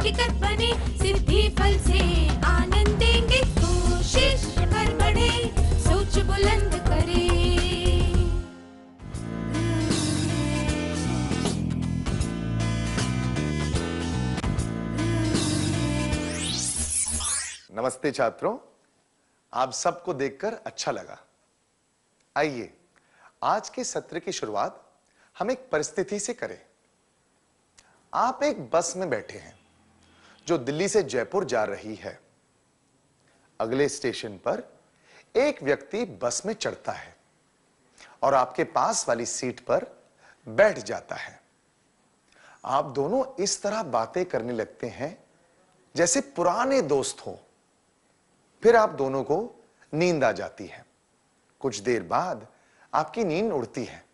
हकीकत बने, सिद्धि फल से आनंद देंगे। कोशिश कर बढ़े, सोच बुलंद करे। नमस्ते छात्रों, आप सबको देखकर अच्छा लगा। आइए आज के सत्र की शुरुआत हम एक परिस्थिति से करें। आप एक बस में बैठे हैं जो दिल्ली से जयपुर जा रही है। अगले स्टेशन पर एक व्यक्ति बस में चढ़ता है और आपके पास वाली सीट पर बैठ जाता है। आप दोनों इस तरह बातें करने लगते हैं जैसे पुराने दोस्त हो। फिर आप दोनों को नींद आ जाती है। कुछ देर बाद आपकी नींद उड़ती है।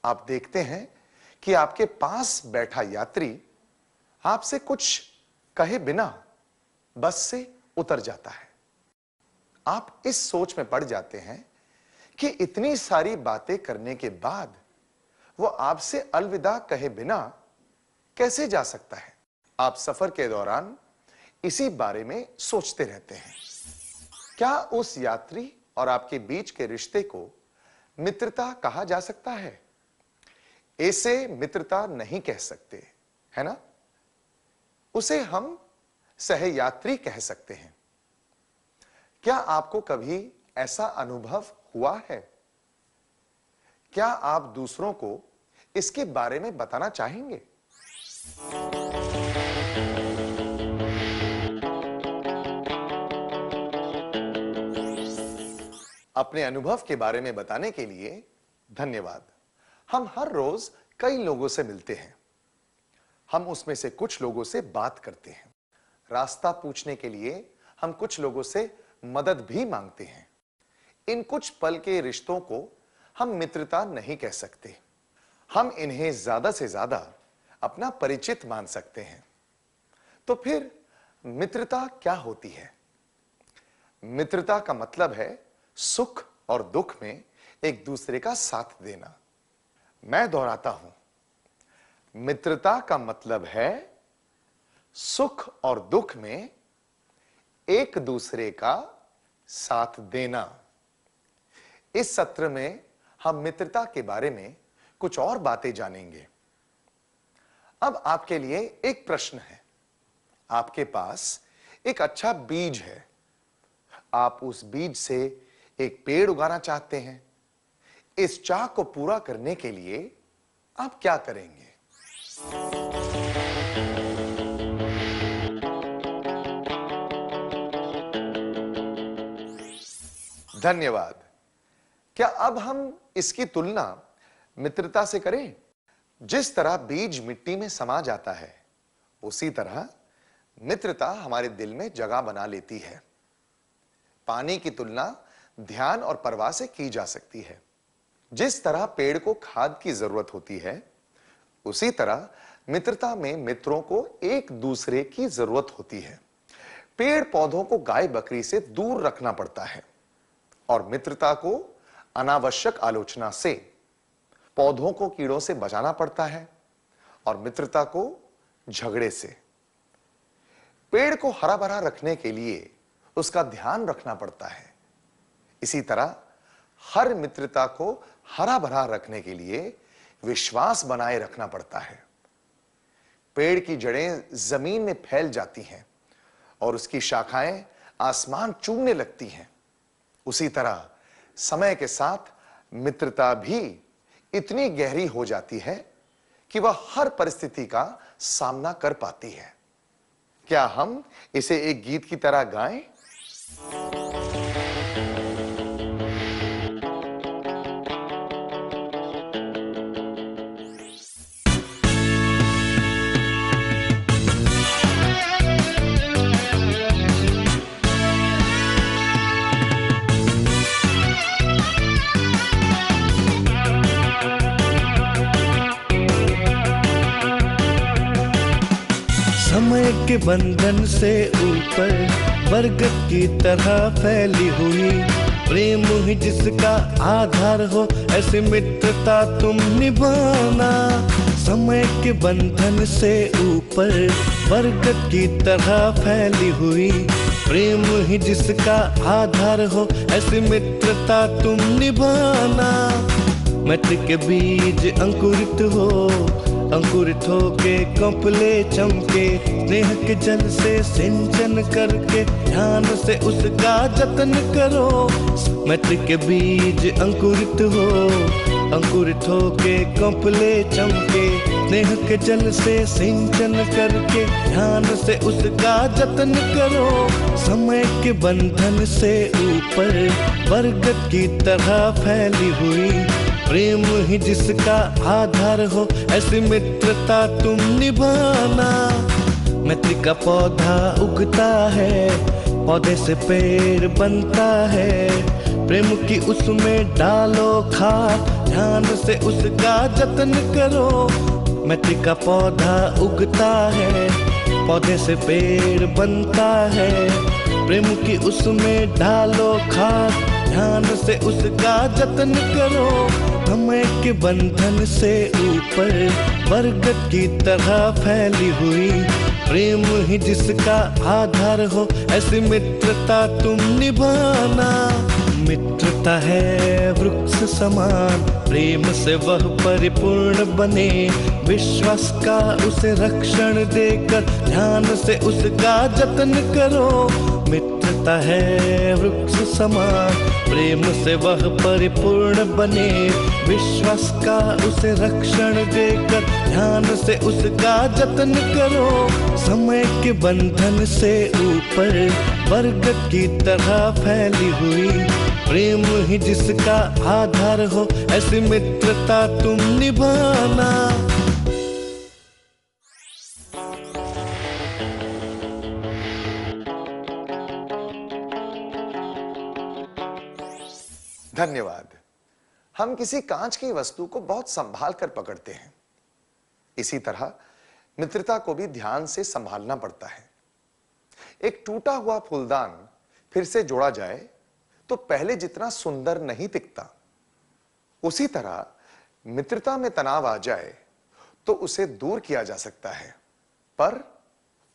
आप देखते हैं कि आपके पास बैठा यात्री आपसे कुछ कहे बिना बस से उतर जाता है। आप इस सोच में पड़ जाते हैं कि इतनी सारी बातें करने के बाद वो आपसे अलविदा कहे बिना कैसे जा सकता है। आप सफर के दौरान इसी बारे में सोचते रहते हैं। क्या उस यात्री और आपके बीच के रिश्ते को मित्रता कहा जा सकता है? इसे मित्रता नहीं कह सकते, है ना? उसे हम सहयात्री कह सकते हैं। क्या आपको कभी ऐसा अनुभव हुआ है? क्या आप दूसरों को इसके बारे में बताना चाहेंगे? अपने अनुभव के बारे में बताने के लिए धन्यवाद। हम हर रोज कई लोगों से मिलते हैं। हम उसमें से कुछ लोगों से बात करते हैं। रास्ता पूछने के लिए हम कुछ लोगों से मदद भी मांगते हैं। इन कुछ पल के रिश्तों को हम मित्रता नहीं कह सकते। हम इन्हें ज्यादा से ज्यादा अपना परिचित मान सकते हैं। तो फिर मित्रता क्या होती है? मित्रता का मतलब है सुख और दुख में एक दूसरे का साथ देना। मैं दोहराता हूं, मित्रता का मतलब है सुख और दुख में एक दूसरे का साथ देना। इस सत्र में हम मित्रता के बारे में कुछ और बातें जानेंगे। अब आपके लिए एक प्रश्न है। आपके पास एक अच्छा बीज है। आप उस बीज से एक पेड़ उगाना चाहते हैं। इस चाह को पूरा करने के लिए आप क्या करेंगे? धन्यवाद। क्या अब हम इसकी तुलना मित्रता से करें? जिस तरह बीज मिट्टी में समा जाता है, उसी तरह मित्रता हमारे दिल में जगह बना लेती है। पानी की तुलना ध्यान और परवाह से की जा सकती है। जिस तरह पेड़ को खाद की जरूरत होती है, उसी तरह मित्रता में मित्रों को एक दूसरे की जरूरत होती है। पेड़ पौधों को गाय बकरी से दूर रखना पड़ता है और मित्रता को अनावश्यक आलोचना से, पौधों को कीड़ों से बचाना पड़ता है और मित्रता को झगड़े से। पेड़ को हरा भरा रखने के लिए उसका ध्यान रखना पड़ता है। इसी तरह हर मित्रता को हरा भरा रखने के लिए विश्वास बनाए रखना पड़ता है। पेड़ की जड़ें जमीन में फैल जाती हैं और उसकी शाखाएं आसमान चूमने लगती हैं। उसी तरह समय के साथ मित्रता भी इतनी गहरी हो जाती है कि वह हर परिस्थिति का सामना कर पाती है। क्या हम इसे एक गीत की तरह गाएं? समय के बंधन से ऊपर बरगद की तरह फैली हुई प्रेम ही जिसका आधार हो, ऐसी मित्रता तुम निभाना। समय के बंधन से ऊपर बरगद की तरह फैली हुई, प्रेम ही जिसका आधार हो, ऐसी मित्रता तुम निभाना। मैत्री के बीज अंकुरित हो, अंकुरित होके कपले चमके, स्नेह के जल से सिंचन करके ध्यान से उसका जतन करो। मैत्री के बीज अंकुरित हो, अंकुरित होके कपले चमके, स्नेह के जल से सिंचन करके ध्यान से उसका जतन करो। समय के बंधन से ऊपर बरगद की तरह फैली हुई, प्रेम ही जिसका आधार हो, ऐसी मित्रता तुम निभाना। मैत्री का पौधा उगता है, पौधे से पेड़ बनता है, प्रेम की उसमें डालो खाद, ध्यान से उसका जतन करो। मैत्री का पौधा उगता है, पौधे से पेड़ बनता है, प्रेम की उसमें डालो खाद, ध्यान से उसका जतन करो। समय के बंधन से ऊपर बरगद की तरह फैली हुई, प्रेम ही जिसका आधार हो, ऐसी मित्रता तुम निभाना। मित्रता है वृक्ष समान, प्रेम से वह परिपूर्ण बने, विश्वास का उसे रक्षण देकर ध्यान से उसका जतन करो। मित्रता है वृक्ष समान, प्रेम से वह परिपूर्ण बने, विश्वास का उसे रक्षण देकर ध्यान से उसका जतन करो। समय के बंधन से ऊपर बरगद की तरह फैली हुई, प्रेम ही जिसका आधार हो, ऐसी मित्रता तुम निभाना। धन्यवाद। हम किसी कांच की वस्तु को बहुत संभाल कर पकड़ते हैं, इसी तरह मित्रता को भी ध्यान से संभालना पड़ता है। एक टूटा हुआ फूलदान फिर से जोड़ा जाए तो पहले जितना सुंदर नहीं दिखता, उसी तरह मित्रता में तनाव आ जाए तो उसे दूर किया जा सकता है, पर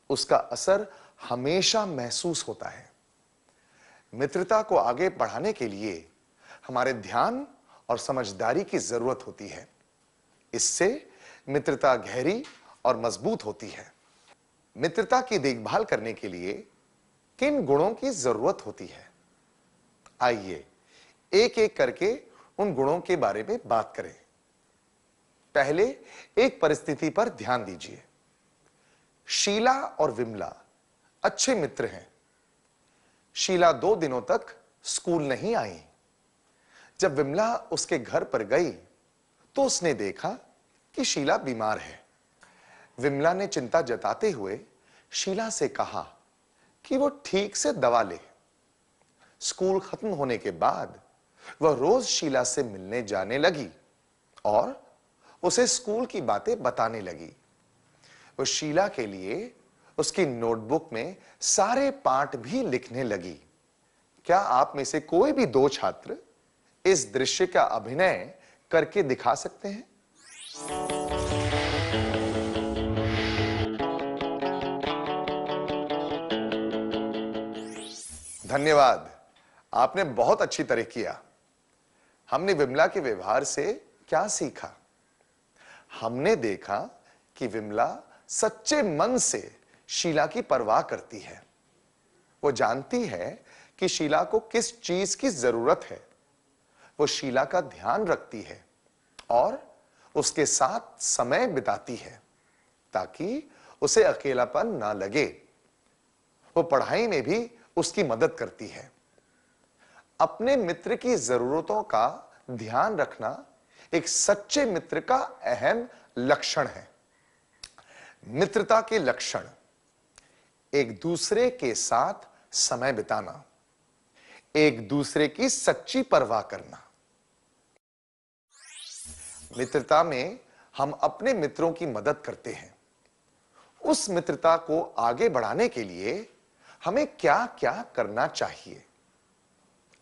उसका असर हमेशा महसूस होता है। मित्रता को आगे बढ़ाने के लिए हमारे ध्यान और समझदारी की जरूरत होती है। इससे मित्रता गहरी और मजबूत होती है। मित्रता की देखभाल करने के लिए किन गुणों की जरूरत होती है? आइए एक एक करके उन गुणों के बारे में बात करें। पहले एक परिस्थिति पर ध्यान दीजिए। शीला और विमला अच्छे मित्र हैं। शीला 2 दिनों तक स्कूल नहीं आई। जब विमला उसके घर पर गई तो उसने देखा कि शीला बीमार है। विमला ने चिंता जताते हुए शीला से कहा कि वो ठीक से दवा ले। स्कूल खत्म होने के बाद वह रोज शीला से मिलने जाने लगी और उसे स्कूल की बातें बताने लगी। वो शीला के लिए उसकी नोटबुक में सारे पाठ भी लिखने लगी। क्या आप में से कोई भी 2 छात्र इस दृश्य का अभिनय करके दिखा सकते हैं? धन्यवाद, आपने बहुत अच्छी तरह किया। हमने विमला के व्यवहार से क्या सीखा? हमने देखा कि विमला सच्चे मन से शीला की परवाह करती है। वो जानती है कि शीला को किस चीज की जरूरत है। वो शीला का ध्यान रखती है और उसके साथ समय बिताती है ताकि उसे अकेलापन ना लगे। वो पढ़ाई में भी उसकी मदद करती है। अपने मित्र की जरूरतों का ध्यान रखना एक सच्चे मित्र का अहम लक्षण है। मित्रता के लक्षण: एक दूसरे के साथ समय बिताना, एक दूसरे की सच्ची परवाह करना। मित्रता में हम अपने मित्रों की मदद करते हैं। उस मित्रता को आगे बढ़ाने के लिए हमें क्या क्या करना चाहिए?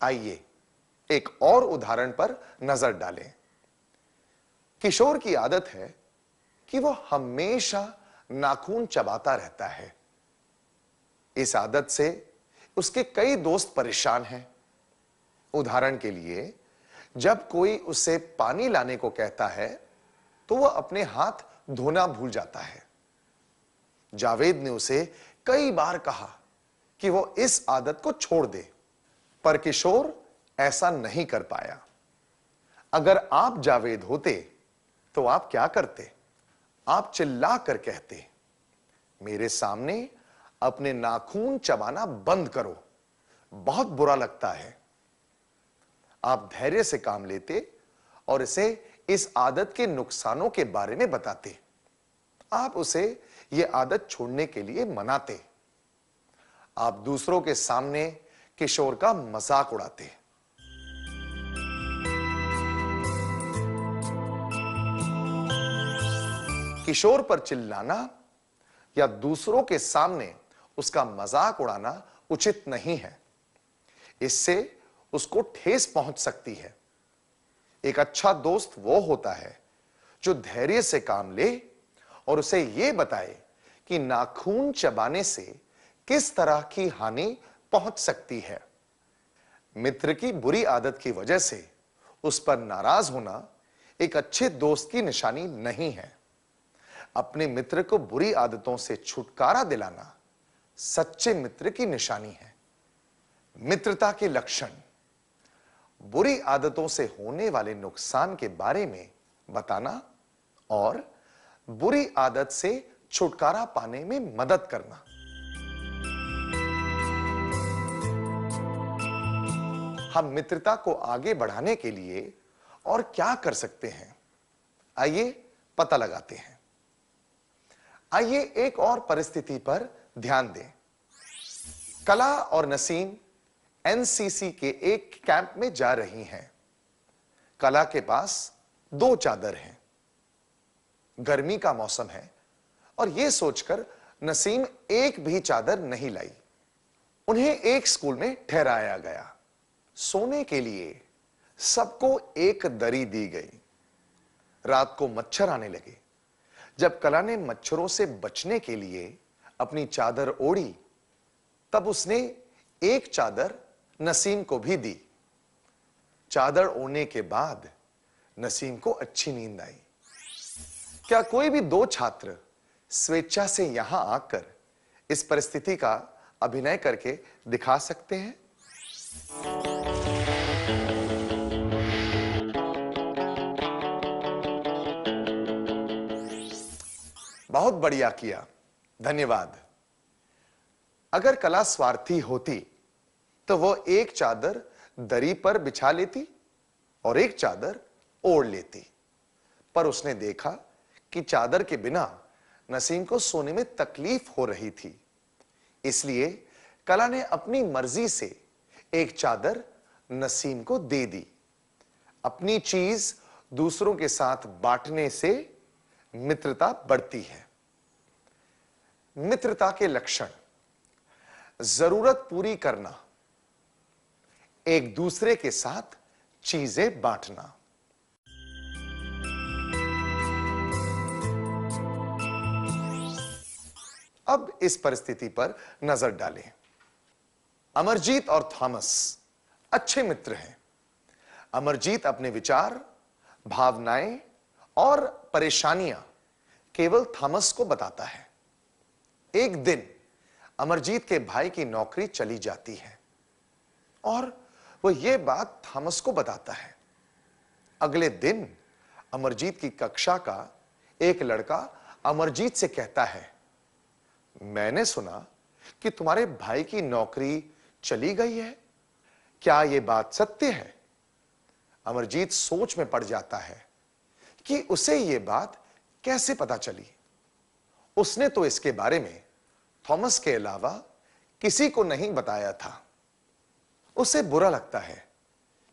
आइए एक और उदाहरण पर नजर डालें। किशोर की आदत है कि वो हमेशा नाखून चबाता रहता है। इस आदत से उसके कई दोस्त परेशान हैं। उदाहरण के लिए, जब कोई उसे पानी लाने को कहता है तो वह अपने हाथ धोना भूल जाता है। जावेद ने उसे कई बार कहा कि वो इस आदत को छोड़ दे, पर किशोर ऐसा नहीं कर पाया। अगर आप जावेद होते तो आप क्या करते? आप चिल्ला कर कहते, मेरे सामने अपने नाखून चबाना बंद करो, बहुत बुरा लगता है। आप धैर्य से काम लेते और इसे इस आदत के नुकसानों के बारे में बताते। आप उसे यह आदत छोड़ने के लिए मनाते। आप दूसरों के सामने किशोर का मजाक उड़ाते। किशोर पर चिल्लाना या दूसरों के सामने उसका मजाक उड़ाना उचित नहीं है। इससे उसको ठेस पहुंच सकती है। एक अच्छा दोस्त वो होता है जो धैर्य से काम ले और उसे यह बताए कि नाखून चबाने से किस तरह की हानि पहुंच सकती है। मित्र की बुरी आदत की वजह से उस पर नाराज होना एक अच्छे दोस्त की निशानी नहीं है। अपने मित्र को बुरी आदतों से छुटकारा दिलाना सच्चे मित्र की निशानी है। मित्रता के लक्षण: बुरी आदतों से होने वाले नुकसान के बारे में बताना और बुरी आदत से छुटकारा पाने में मदद करना। हम मित्रता को आगे बढ़ाने के लिए और क्या कर सकते हैं, आइए पता लगाते हैं। आइए एक और परिस्थिति पर ध्यान दें। कला और नसीम एनसीसी के एक कैंप में जा रही हैं। कला के पास 2 चादर हैं। गर्मी का मौसम है और यह सोचकर नसीम एक भी चादर नहीं लाई। उन्हें एक स्कूल में ठहराया गया। सोने के लिए सबको एक दरी दी गई। रात को मच्छर आने लगे। जब कला ने मच्छरों से बचने के लिए अपनी चादर ओढ़ी, तब उसने एक चादर नसीम को भी दी। चादर ओढ़ने के बाद नसीम को अच्छी नींद आई। क्या कोई भी 2 छात्र स्वेच्छा से यहां आकर इस परिस्थिति का अभिनय करके दिखा सकते हैं? बहुत बढ़िया किया, धन्यवाद। अगर कला स्वार्थी होती तो वो एक चादर दरी पर बिछा लेती और एक चादर ओढ़ लेती, पर उसने देखा कि चादर के बिना नसीम को सोने में तकलीफ हो रही थी। इसलिए कला ने अपनी मर्जी से एक चादर नसीम को दे दी। अपनी चीज दूसरों के साथ बांटने से मित्रता बढ़ती है। मित्रता के लक्षण: जरूरत पूरी करना, एक दूसरे के साथ चीजें बांटना। अब इस परिस्थिति पर नजर डालें। अमरजीत और थॉमस अच्छे मित्र हैं। अमरजीत अपने विचार, भावनाएं और परेशानियां केवल थॉमस को बताता है। एक दिन अमरजीत के भाई की नौकरी चली जाती है और वो ये बात थॉमस को बताता है। अगले दिन अमरजीत की कक्षा का एक लड़का अमरजीत से कहता है, मैंने सुना कि तुम्हारे भाई की नौकरी चली गई है, क्या यह बात सत्य है? अमरजीत सोच में पड़ जाता है कि उसे यह बात कैसे पता चली। उसने तो इसके बारे में थॉमस के अलावा किसी को नहीं बताया था। उसे बुरा लगता है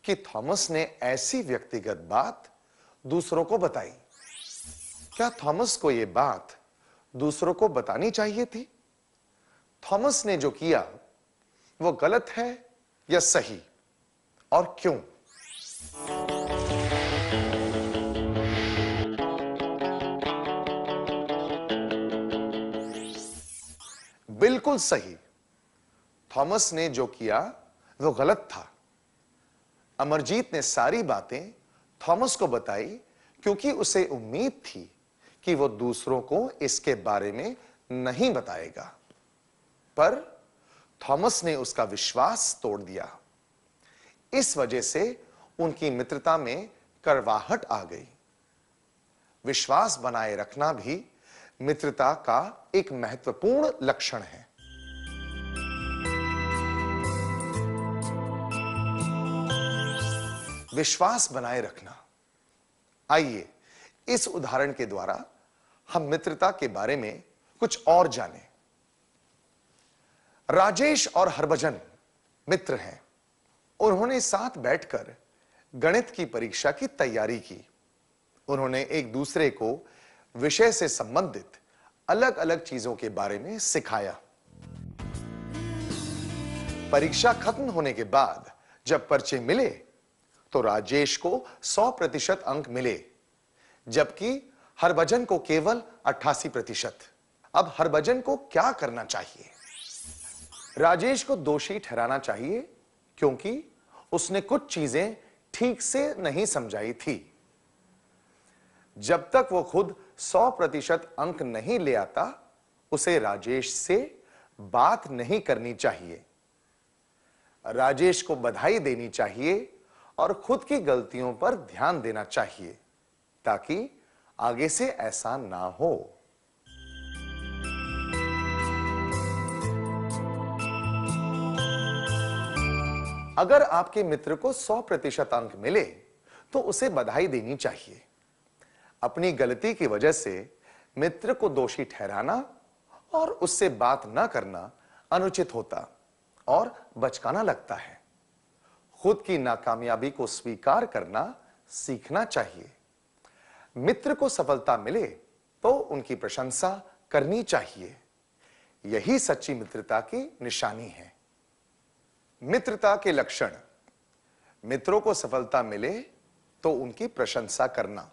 कि थॉमस ने ऐसी व्यक्तिगत बात दूसरों को बताई। क्या थॉमस को यह बात दूसरों को बतानी चाहिए थी? थॉमस ने जो किया वो गलत है या सही, और क्यों? बिल्कुल सही। थॉमस ने जो किया वो गलत था। अमरजीत ने सारी बातें थॉमस को बताई क्योंकि उसे उम्मीद थी कि वो दूसरों को इसके बारे में नहीं बताएगा, पर थॉमस ने उसका विश्वास तोड़ दिया। इस वजह से उनकी मित्रता में कड़वाहट आ गई। विश्वास बनाए रखना भी मित्रता का एक महत्वपूर्ण लक्षण है। विश्वास बनाए रखना। आइए इस उदाहरण के द्वारा हम मित्रता के बारे में कुछ और जानें। राजेश और हरभजन मित्र हैं। उन्होंने साथ बैठकर गणित की परीक्षा की तैयारी की। उन्होंने एक दूसरे को विषय से संबंधित अलग अलग चीजों के बारे में सिखाया। परीक्षा खत्म होने के बाद जब पर्चे मिले तो राजेश को 100% अंक मिले, जबकि हरभजन को केवल 88%। अब हरभजन को क्या करना चाहिए? राजेश को दोषी ठहराना चाहिए क्योंकि उसने कुछ चीजें ठीक से नहीं समझाई थी। जब तक वो खुद 100% अंक नहीं ले आता, उसे राजेश से बात नहीं करनी चाहिए। राजेश को बधाई देनी चाहिए और खुद की गलतियों पर ध्यान देना चाहिए ताकि आगे से ऐसा ना हो। अगर आपके मित्र को 100% अंक मिले तो उसे बधाई देनी चाहिए। अपनी गलती की वजह से मित्र को दोषी ठहराना और उससे बात न करना अनुचित होता और बचकाना लगता है। खुद की नाकामयाबी को स्वीकार करना सीखना चाहिए। मित्र को सफलता मिले तो उनकी प्रशंसा करनी चाहिए। यही सच्ची मित्रता की निशानी है। मित्रता के लक्षण। मित्रों को सफलता मिले तो उनकी प्रशंसा करना,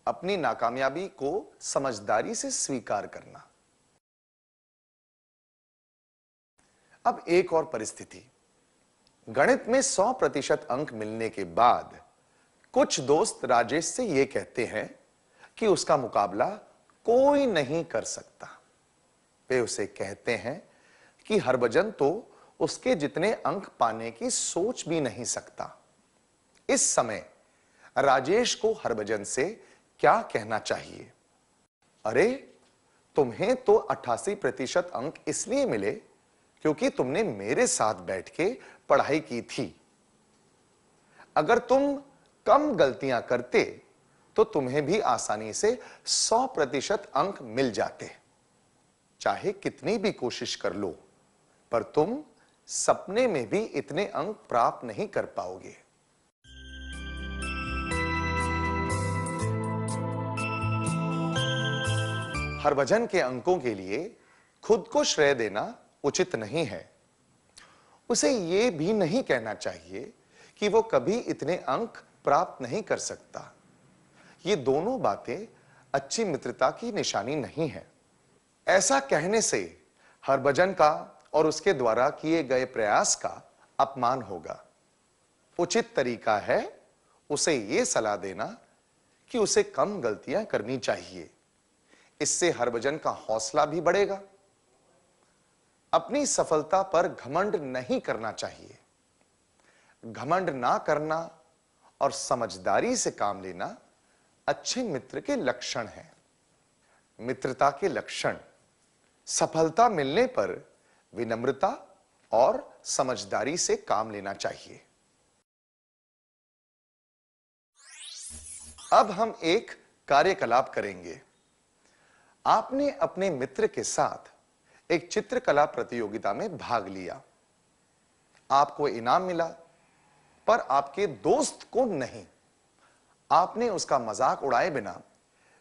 अपनी नाकामयाबी को समझदारी से स्वीकार करना। अब एक और परिस्थिति। गणित में 100% अंक मिलने के बाद कुछ दोस्त राजेश से यह कहते हैं कि उसका मुकाबला कोई नहीं कर सकता। वे उसे कहते हैं कि हरभजन तो उसके जितने अंक पाने की सोच भी नहीं सकता। इस समय राजेश को हरभजन से क्या कहना चाहिए? अरे, तुम्हें तो 88% अंक इसलिए मिले क्योंकि तुमने मेरे साथ बैठ के पढ़ाई की थी। अगर तुम कम गलतियां करते तो तुम्हें भी आसानी से 100% अंक मिल जाते। चाहे कितनी भी कोशिश कर लो, पर तुम सपने में भी इतने अंक प्राप्त नहीं कर पाओगे। हरभजन के अंकों के लिए खुद को श्रेय देना उचित नहीं है। उसे यह भी नहीं कहना चाहिए कि वो कभी इतने अंक प्राप्त नहीं कर सकता। ये दोनों बातें अच्छी मित्रता की निशानी नहीं है। ऐसा कहने से हरभजन का और उसके द्वारा किए गए प्रयास का अपमान होगा। उचित तरीका है उसे यह सलाह देना कि उसे कम गलतियां करनी चाहिए। इससे हरभजन का हौसला भी बढ़ेगा। अपनी सफलता पर घमंड नहीं करना चाहिए। घमंड ना करना और समझदारी से काम लेना अच्छे मित्र के लक्षण हैं। मित्रता के लक्षण। सफलता मिलने पर विनम्रता और समझदारी से काम लेना चाहिए। अब हम एक कार्यकलाप करेंगे। आपने अपने मित्र के साथ एक चित्रकला प्रतियोगिता में भाग लिया। आपको इनाम मिला, पर आपके दोस्त को नहीं। आपने उसका मजाक उड़ाए बिना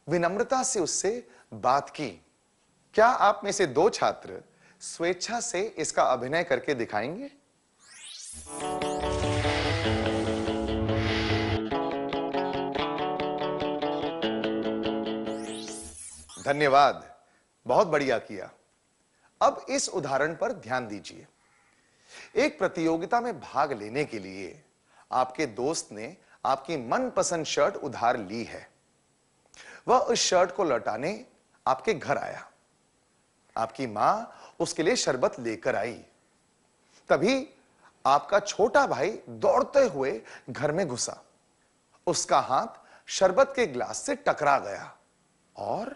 विनम्रता से उससे बात की। क्या आप में से 2 छात्र स्वेच्छा से इसका अभिनय करके दिखाएंगे? धन्यवाद, बहुत बढ़िया किया। अब इस उदाहरण पर ध्यान दीजिए। एक प्रतियोगिता में भाग लेने के लिए आपके दोस्त ने आपकी मनपसंद शर्ट उधार ली है। वह उस शर्ट को लौटाने आपके घर आया। आपकी मां उसके लिए शरबत लेकर आई। तभी आपका छोटा भाई दौड़ते हुए घर में घुसा। उसका हाथ शरबत के गिलास से टकरा गया और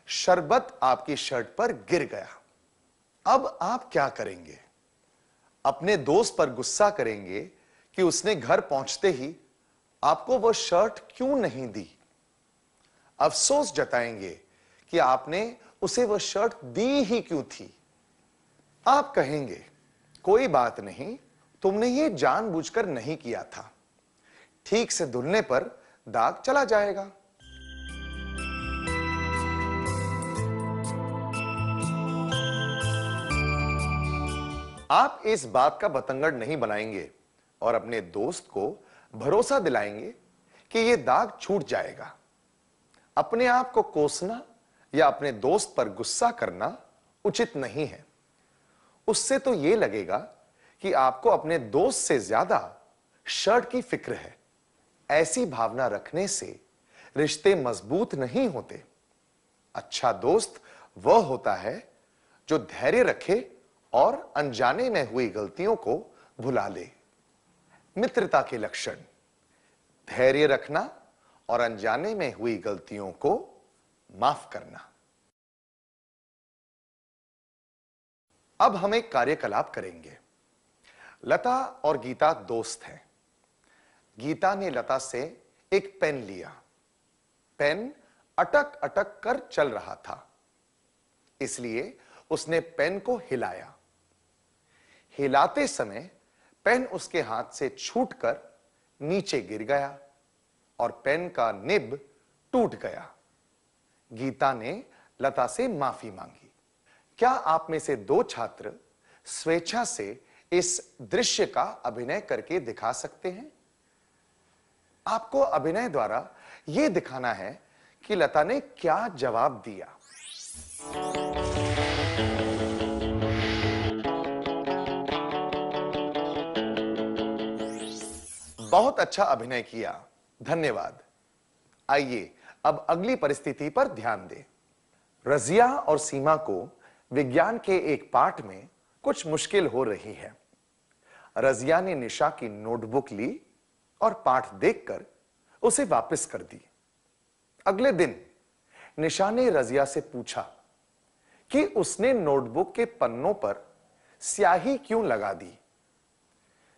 शरबत आपकी शर्ट पर गिर गया। अब आप क्या करेंगे? अपने दोस्त पर गुस्सा करेंगे कि उसने घर पहुंचते ही आपको वह शर्ट क्यों नहीं दी? अफसोस जताएंगे कि आपने उसे वह शर्ट दी ही क्यों थी? आप कहेंगे, कोई बात नहीं, तुमने ये जानबूझकर नहीं किया था। ठीक से धुलने पर दाग चला जाएगा। आप इस बात का बतंगड़ नहीं बनाएंगे और अपने दोस्त को भरोसा दिलाएंगे कि यह दाग छूट जाएगा। अपने आप को कोसना या अपने दोस्त पर गुस्सा करना उचित नहीं है। उससे तो यह लगेगा कि आपको अपने दोस्त से ज्यादा शर्ट की फिक्र है। ऐसी भावना रखने से रिश्ते मजबूत नहीं होते। अच्छा दोस्त वह होता है जो धैर्य रखे और अनजाने में हुई गलतियों को भुला ले। मित्रता के लक्षण: धैर्य रखना और अनजाने में हुई गलतियों को माफ करना। अब हम एक कार्यकलाप करेंगे। लता और गीता दोस्त हैं। गीता ने लता से एक पेन लिया। पेन अटक अटक कर चल रहा था, इसलिए उसने पेन को हिलाया। हिलाते समय पेन उसके हाथ से छूटकर नीचे गिर गया और पेन का निब टूट गया। गीता ने लता से माफी मांगी। क्या आप में से दो छात्र स्वेच्छा से इस दृश्य का अभिनय करके दिखा सकते हैं? आपको अभिनय द्वारा यह दिखाना है कि लता ने क्या जवाब दिया। बहुत अच्छा अभिनय किया, धन्यवाद। आइए अब अगली परिस्थिति पर ध्यान दें। रजिया और सीमा को विज्ञान के एक पाठ में कुछ मुश्किल हो रही है। रजिया ने निशा की नोटबुक ली और पाठ देखकर उसे वापस कर दी। अगले दिन निशा ने रजिया से पूछा कि उसने नोटबुक के पन्नों पर स्याही क्यों लगा दी।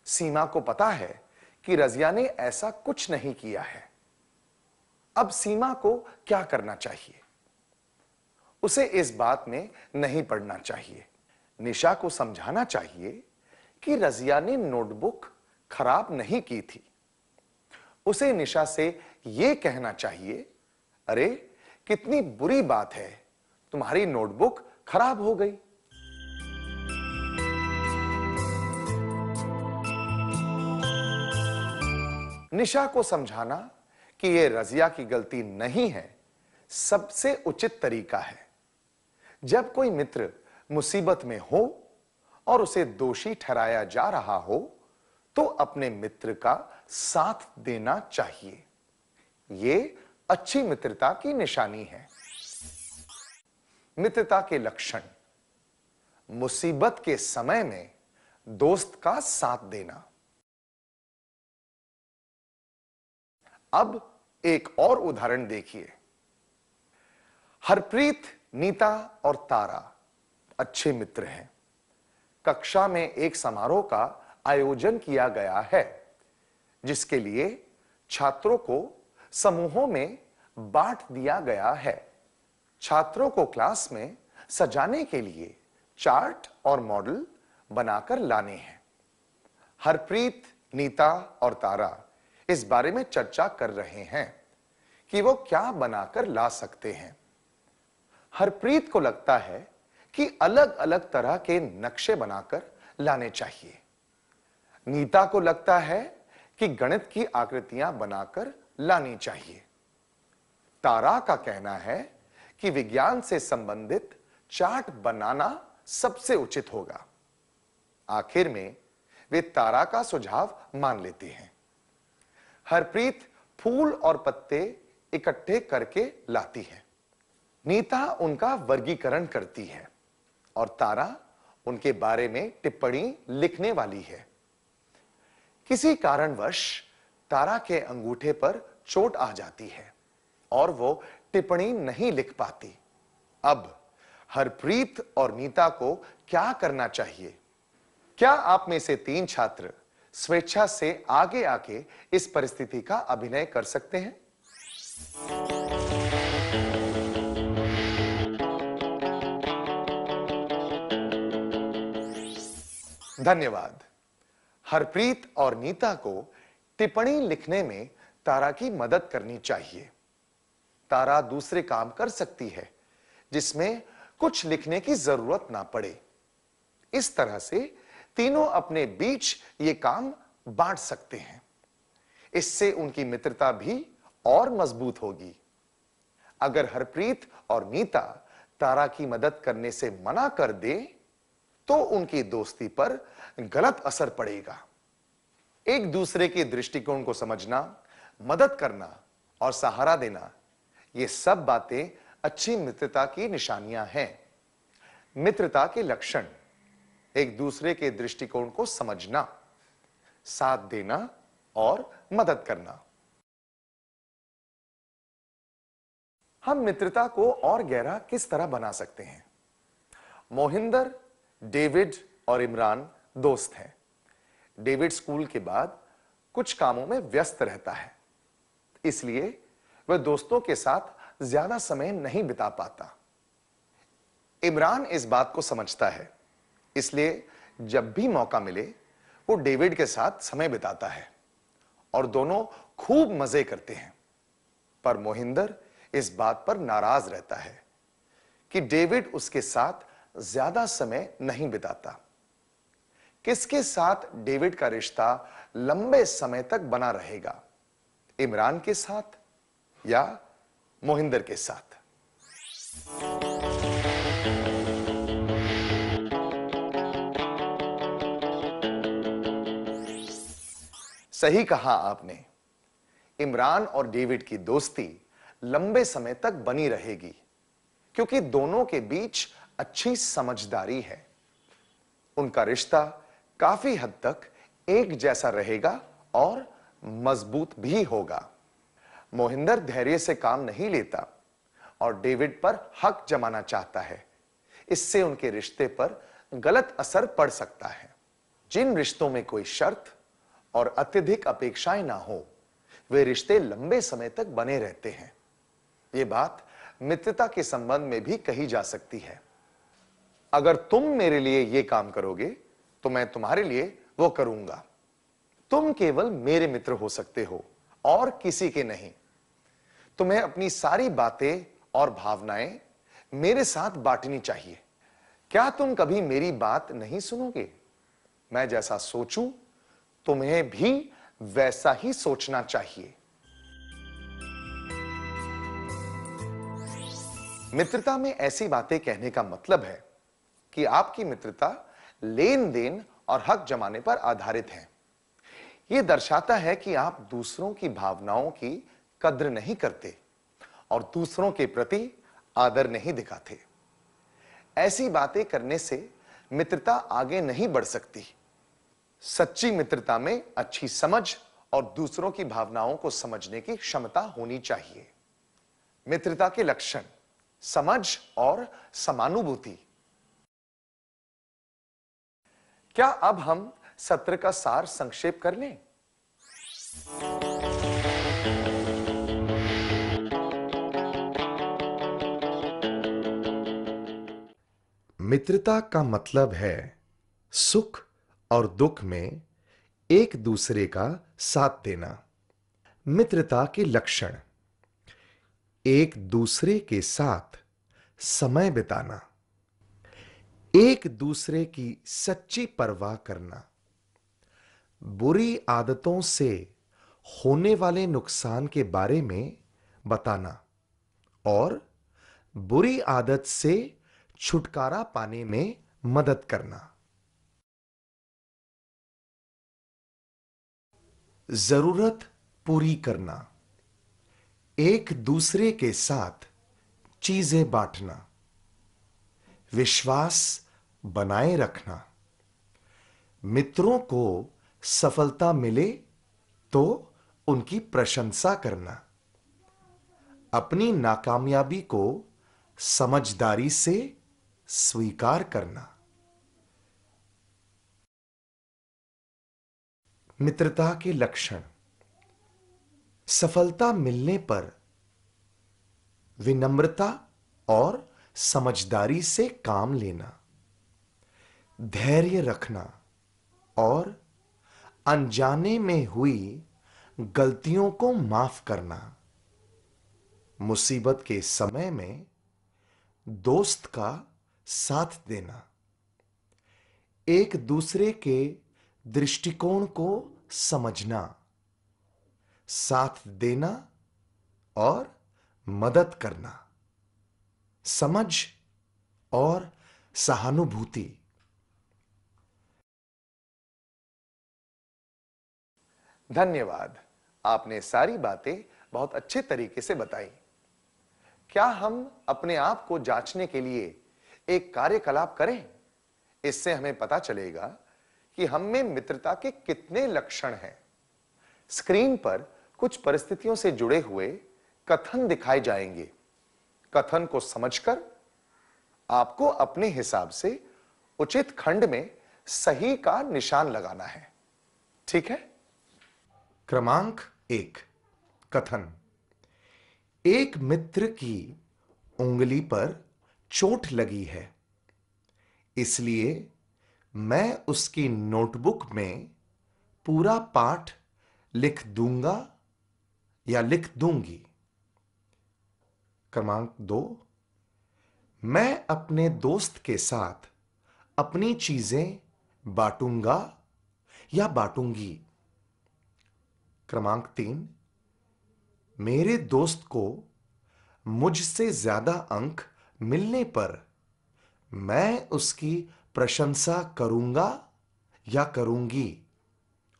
सीमा को पता है कि रजिया ने ऐसा कुछ नहीं किया है। अब सीमा को क्या करना चाहिए? उसे इस बात में नहीं पड़ना चाहिए। निशा को समझाना चाहिए कि रजिया ने नोटबुक खराब नहीं की थी। उसे निशा से यह कहना चाहिए, अरे कितनी बुरी बात है, तुम्हारी नोटबुक खराब हो गई। निशा को समझाना कि यह रजिया की गलती नहीं है, सबसे उचित तरीका है। जब कोई मित्र मुसीबत में हो और उसे दोषी ठहराया जा रहा हो, तो अपने मित्र का साथ देना चाहिए। यह अच्छी मित्रता की निशानी है। मित्रता के लक्षण: मुसीबत के समय में दोस्त का साथ देना। अब एक और उदाहरण देखिए। हरप्रीत, नीता और तारा अच्छे मित्र हैं। कक्षा में एक समारोह का आयोजन किया गया है, जिसके लिए छात्रों को समूहों में बांट दिया गया है। छात्रों को क्लास में सजाने के लिए चार्ट और मॉडल बनाकर लाने हैं। हरप्रीत, नीता और तारा इस बारे में चर्चा कर रहे हैं कि वो क्या बनाकर ला सकते हैं। हरप्रीत को लगता है कि अलग अलग तरह के नक्शे बनाकर लाने चाहिए। नीता को लगता है कि गणित की आकृतियां बनाकर लानी चाहिए। तारा का कहना है कि विज्ञान से संबंधित चार्ट बनाना सबसे उचित होगा। आखिर में वे तारा का सुझाव मान लेती हैं। हरप्रीत फूल और पत्ते इकट्ठे करके लाती है। नीता उनका वर्गीकरण करती है और तारा उनके बारे में टिप्पणी लिखने वाली है। किसी कारणवश तारा के अंगूठे पर चोट आ जाती है और वो टिप्पणी नहीं लिख पाती। अब हरप्रीत और नीता को क्या करना चाहिए? क्या आप में से 3 छात्र स्वेच्छा से आगे आके इस परिस्थिति का अभिनय कर सकते हैं? धन्यवाद। हरप्रीत और नीता को टिप्पणी लिखने में तारा की मदद करनी चाहिए। तारा दूसरे काम कर सकती है जिसमें कुछ लिखने की जरूरत ना पड़े। इस तरह से तीनों अपने बीच ये काम बांट सकते हैं। इससे उनकी मित्रता भी और मजबूत होगी। अगर हरप्रीत और नीता तारा की मदद करने से मना कर दे तो उनकी दोस्ती पर गलत असर पड़ेगा। एक दूसरे के दृष्टिकोण को समझना, मदद करना और सहारा देना, ये सब बातें अच्छी मित्रता की निशानियां हैं। मित्रता के लक्षण: एक दूसरे के दृष्टिकोण को समझना, साथ देना और मदद करना। हम मित्रता को और गहरा किस तरह बना सकते हैं? मोहिंदर, डेविड और इमरान दोस्त हैं। डेविड स्कूल के बाद कुछ कामों में व्यस्त रहता है, इसलिए वह दोस्तों के साथ ज्यादा समय नहीं बिता पाता। इमरान इस बात को समझता है, इसलिए जब भी मौका मिले वो डेविड के साथ समय बिताता है और दोनों खूब मजे करते हैं। पर मोहिंदर इस बात पर नाराज रहता है कि डेविड उसके साथ ज्यादा समय नहीं बिताता। किसके साथ डेविड का रिश्ता लंबे समय तक बना रहेगा? इमरान के साथ या मोहिंदर के साथ? सही कहा आपने। इमरान और डेविड की दोस्ती लंबे समय तक बनी रहेगी क्योंकि दोनों के बीच अच्छी समझदारी है। उनका रिश्ता काफी हद तक एक जैसा रहेगा और मजबूत भी होगा। मोहिंदर धैर्य से काम नहीं लेता और डेविड पर हक जमाना चाहता है। इससे उनके रिश्ते पर गलत असर पड़ सकता है। जिन रिश्तों में कोई शर्त और अत्यधिक अपेक्षाएं ना हो, वे रिश्ते लंबे समय तक बने रहते हैं। ये बात मित्रता के संबंध में भी कही जा सकती है। अगर तुम मेरे लिए ये काम करोगे तो मैं तुम्हारे लिए वो करूंगा। तुम केवल मेरे मित्र हो सकते हो और किसी के नहीं। तुम्हें अपनी सारी बातें और भावनाएं मेरे साथ बांटनी चाहिए। क्या तुम कभी मेरी बात नहीं सुनोगे? मैं जैसा सोचूं तुम्हें भी वैसा ही सोचना चाहिए। मित्रता में ऐसी बातें कहने का मतलब है कि आपकी मित्रता लेन देन और हक जमाने पर आधारित है। यह दर्शाता है कि आप दूसरों की भावनाओं की कद्र नहीं करते और दूसरों के प्रति आदर नहीं दिखाते। ऐसी बातें करने से मित्रता आगे नहीं बढ़ सकती। सच्ची मित्रता में अच्छी समझ और दूसरों की भावनाओं को समझने की क्षमता होनी चाहिए। मित्रता के लक्षण: समझ और समानुभूति। क्या अब हम सत्र का सार संक्षेप कर लें? मित्रता का मतलब है सुख और दुख में एक दूसरे का साथ देना। मित्रता के लक्षण: एक दूसरे के साथ समय बिताना, एक दूसरे की सच्ची परवाह करना, बुरी आदतों से होने वाले नुकसान के बारे में बताना और बुरी आदत से छुटकारा पाने में मदद करना, जरूरत पूरी करना, एक दूसरे के साथ चीजें बांटना, विश्वास बनाए रखना, मित्रों को सफलता मिले तो उनकी प्रशंसा करना, अपनी नाकामयाबी को समझदारी से स्वीकार करना, मित्रता के लक्षण, सफलता मिलने पर विनम्रता और समझदारी से काम लेना, धैर्य रखना और अनजाने में हुई गलतियों को माफ करना, मुसीबत के समय में दोस्त का साथ देना, एक दूसरे के दृष्टिकोण को समझना, साथ देना और मदद करना, समझ और सहानुभूति। धन्यवाद, आपने सारी बातें बहुत अच्छे तरीके से बताई। क्या हम अपने आप को जांचने के लिए एक कार्यकलाप करें? इससे हमें पता चलेगा कि हम में मित्रता के कितने लक्षण हैं। स्क्रीन पर कुछ परिस्थितियों से जुड़े हुए कथन दिखाए जाएंगे। कथन को समझकर आपको अपने हिसाब से उचित खंड में सही का निशान लगाना है। ठीक है? क्रमांक 1, कथन। एक मित्र की उंगली पर चोट लगी है, इसलिए मैं उसकी नोटबुक में पूरा पाठ लिख दूंगा या लिख दूंगी। क्रमांक 2, मैं अपने दोस्त के साथ अपनी चीजें बांटूंगा या बांटूंगी। क्रमांक 3, मेरे दोस्त को मुझसे ज्यादा अंक मिलने पर मैं उसकी प्रशंसा करूंगा या करूंगी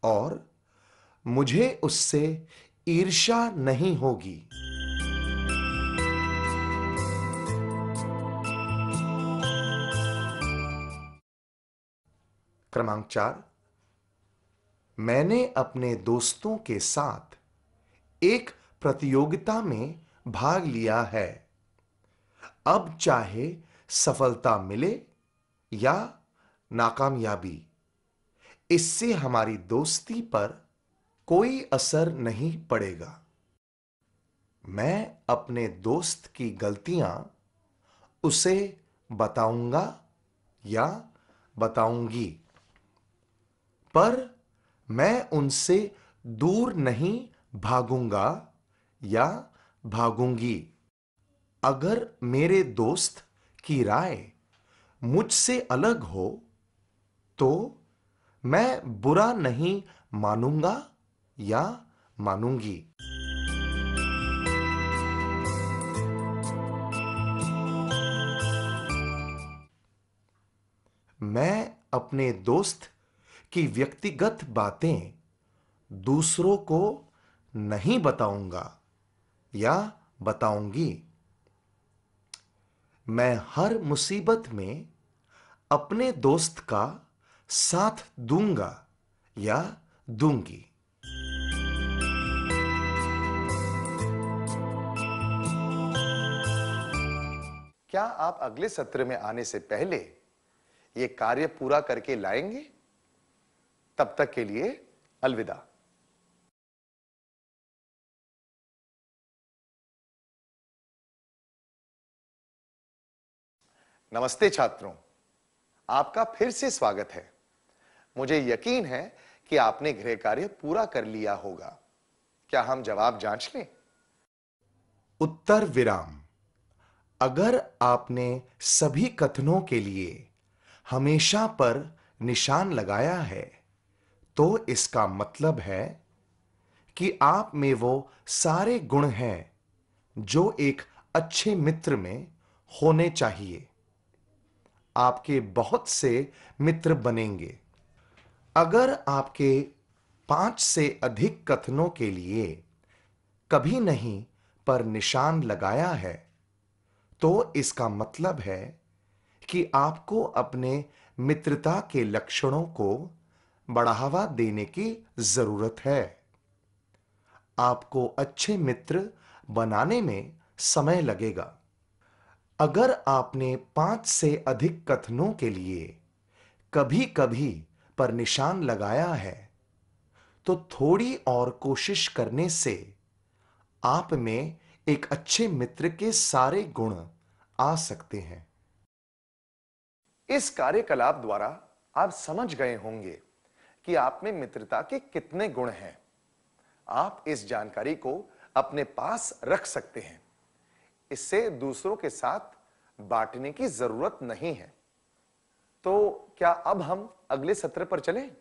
और मुझे उससे ईर्ष्या नहीं होगी। क्रमांक 4, मैंने अपने दोस्तों के साथ एक प्रतियोगिता में भाग लिया है। अब चाहे सफलता मिले या नाकामयाबी, इससे हमारी दोस्ती पर कोई असर नहीं पड़ेगा। मैं अपने दोस्त की गलतियां उसे बताऊंगा या बताऊंगी, पर मैं उनसे दूर नहीं भागूंगा या भागूंगी। अगर मेरे दोस्त की राय मुझसे अलग हो तो मैं बुरा नहीं मानूंगा या मानूंगी। मैं अपने दोस्त की व्यक्तिगत बातें दूसरों को नहीं बताऊंगा या बताऊंगी। मैं हर मुसीबत में अपने दोस्त का साथ दूंगा या दूंगी। क्या आप अगले सत्र में आने से पहले यह कार्य पूरा करके लाएंगे? तब तक के लिए अलविदा। नमस्ते छात्रों, आपका फिर से स्वागत है। मुझे यकीन है कि आपने गृह कार्य पूरा कर लिया होगा। क्या हम जवाब जांच लें? उत्तर विराम। अगर आपने सभी कथनों के लिए हमेशा पर निशान लगाया है, तो इसका मतलब है कि आप में वो सारे गुण हैं जो एक अच्छे मित्र में होने चाहिए। आपके बहुत से मित्र बनेंगे। अगर आपके 5 से अधिक कथनों के लिए कभी नहीं पर निशान लगाया है, तो इसका मतलब है कि आपको अपने मित्रता के लक्षणों को बढ़ावा देने की जरूरत है। आपको अच्छे मित्र बनाने में समय लगेगा। अगर आपने 5 से अधिक कथनों के लिए कभी-कभी पर निशान लगाया है, तो थोड़ी और कोशिश करने से आप में एक अच्छे मित्र के सारे गुण आ सकते हैं। इस कार्यकलाप द्वारा आप समझ गए होंगे कि आप में मित्रता के कितने गुण हैं। आप इस जानकारी को अपने पास रख सकते हैं। इससे दूसरों के साथ बांटने की जरूरत नहीं है। तो क्या अब हम अगले सत्र पर चलें?